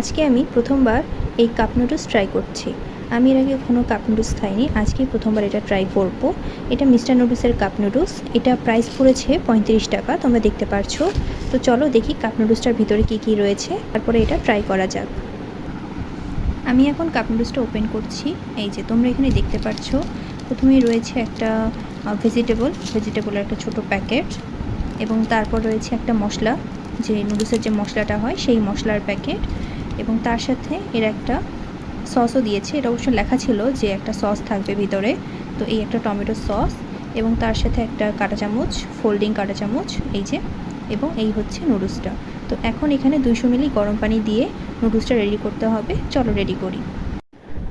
আজকে আমি প্রথমবার এই কাপ নুডলস ট্রাই করছি। আমি এর আগে কখনো কাপ নুডলস খাইনি, আজকেই প্রথমবার এটা ট্রাই করব। এটা মিস্টার নুডলসের কাপ নুডলস। এটা প্রাইস পড়েছে ৩৫ টাকা, তোমরা দেখতে পারছো। তো চলো দেখি কাপ নুডলসটার ভিতরে কী কী রয়েছে, তারপরে এটা ট্রাই করা যাক। আমি এখন কাপ নুডলসটা ওপেন করছি। এই যে তোমরা এখানে দেখতে পাচ্ছ, প্রথমেই রয়েছে একটা ভেজিটেবলের একটা ছোট প্যাকেট, এবং তারপর রয়েছে একটা মশলা, যে নুডলসের যে মশলাটা হয় সেই মশলার প্যাকেট, এবং তার সাথে এর একটা সসও দিয়েছে। এটা অবশ্য লেখা ছিল যে একটা সস থাকবে ভিতরে। তো এই একটা টমেটো সস, এবং তার সাথে একটা কাঁটা চামচ, ফোল্ডিং কাঁটা চামচ, এই যে, এবং এই হচ্ছে নুডলসটা। তো এখন এখানে 200 মিলি গরম পানি দিয়ে নুডলসটা রেডি করতে হবে। চলো রেডি করি।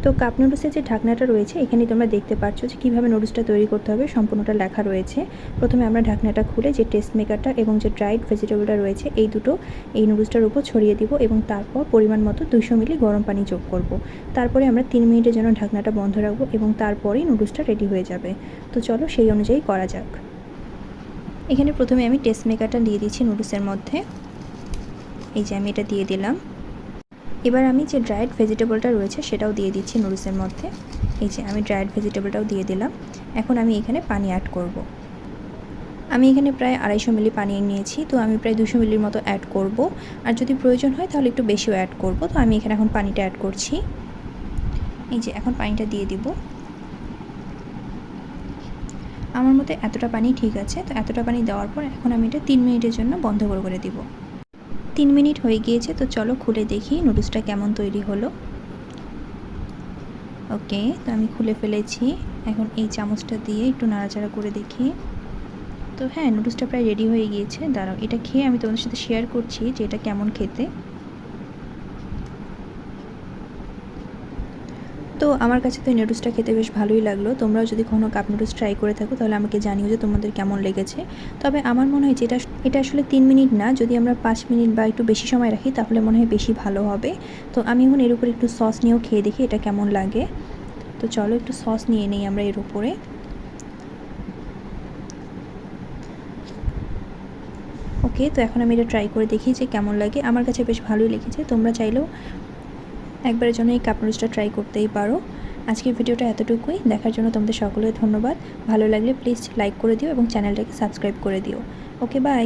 তো কাপ নুডলসের যে ঢাকনাটা রয়েছে, এখানে তোমরা দেখতে পাচ্ছ যে কীভাবে নুডলসটা তৈরি করতে হবে, সম্পূর্ণটা লেখা রয়েছে। প্রথমে আমরা ঢাকনাটা খুলে যে টেস্ট মেকারটা এবং যে ড্রাইড ভেজিটেবলটা রয়েছে এই দুটো এই নুডলসটার উপর ছড়িয়ে দিব, এবং তারপর পরিমাণ মতো 200 মিলি গরম পানি যোগ করব। তারপরে আমরা 3 মিনিটের জন্য ঢাকনাটা বন্ধ রাখবো, এবং তারপরেই নুডলসটা রেডি হয়ে যাবে। তো চলো সেই অনুযায়ী করা যাক। এখানে প্রথমে আমি টেস্ট মেকারটা দিয়ে দিচ্ছি নুডলসের মধ্যে। এই যে আমি এটা দিয়ে দিলাম। এবার আমি যে ড্রাইড ভেজিটেবলটা রয়েছে সেটাও দিয়ে দিচ্ছি নুডলসের মধ্যে। এই যে আমি ড্রাইড ভেজিটেবলটাও দিয়ে দিলাম। এখন আমি এখানে পানি অ্যাড করব। আমি এখানে প্রায় 250 মিলি পানি নিয়েছি, তো আমি প্রায় 200 মিলির মতো অ্যাড করব। আর যদি প্রয়োজন হয় তাহলে একটু বেশিও অ্যাড করব। তো আমি এখানে এখন পানিটা অ্যাড করছি। এই যে এখন পানিটা দিয়ে দিব। আমার মতে এতটা পানি ঠিক আছে। তো এতটা পানি দেওয়ার পর এখন আমি এটা 3 মিনিটের জন্য বন্ধ করে দিব। 3 মিনিট হয়ে গিয়েছে, তো চলো খুলে দেখি নুডলসটা কেমন তৈরি হলো। ওকে, তো আমি খুলে ফেলেছি। এখন এই চামচটা দিয়ে একটু নাড়াচাড়া করে দেখি। তো হ্যাঁ, নুডলসটা প্রায় রেডি হয়ে গিয়েছে। দাঁড়াও, এটা খেয়ে আমি তোমাদের সাথে শেয়ার করছি যে এটা কেমন খেতে। তো আমার কাছে তো এই নুডলসটা খেতে বেশ ভালোই লাগলো। তোমরাও যদি কখনো কাপ নুডলস ট্রাই করে থাকো তাহলে আমাকে জানিও যে তোমাদের কেমন লেগেছে। তবে আমার মনে হয় যে এটা আসলে 3 মিনিট না, যদি আমরা 5 মিনিট বা একটু বেশি সময় রাখি তাহলে মনে হয় বেশি ভালো হবে। তো আমি এখন এর উপরে একটু সস নিয়েও খেয়ে দেখি এটা কেমন লাগে। তো চলো একটু সস নিয়ে নেই আমরা এর উপরে। ওকে, তো এখন আমি এটা ট্রাই করে দেখি যে কেমন লাগে। আমার কাছে বেশ ভালোই লেগেছে। তোমরা চাইলেও একবারের জন্য এই কাপ নুডলসটা ট্রাই করতেই পারো। আজকের ভিডিওটা এতটুকুই। দেখার জন্য তোমাদের সকলের ধন্যবাদ। ভালো লাগলে প্লিজ লাইক করে দিও এবং চ্যানেলটাকে সাবস্ক্রাইব করে দিও। ওকে, বাই।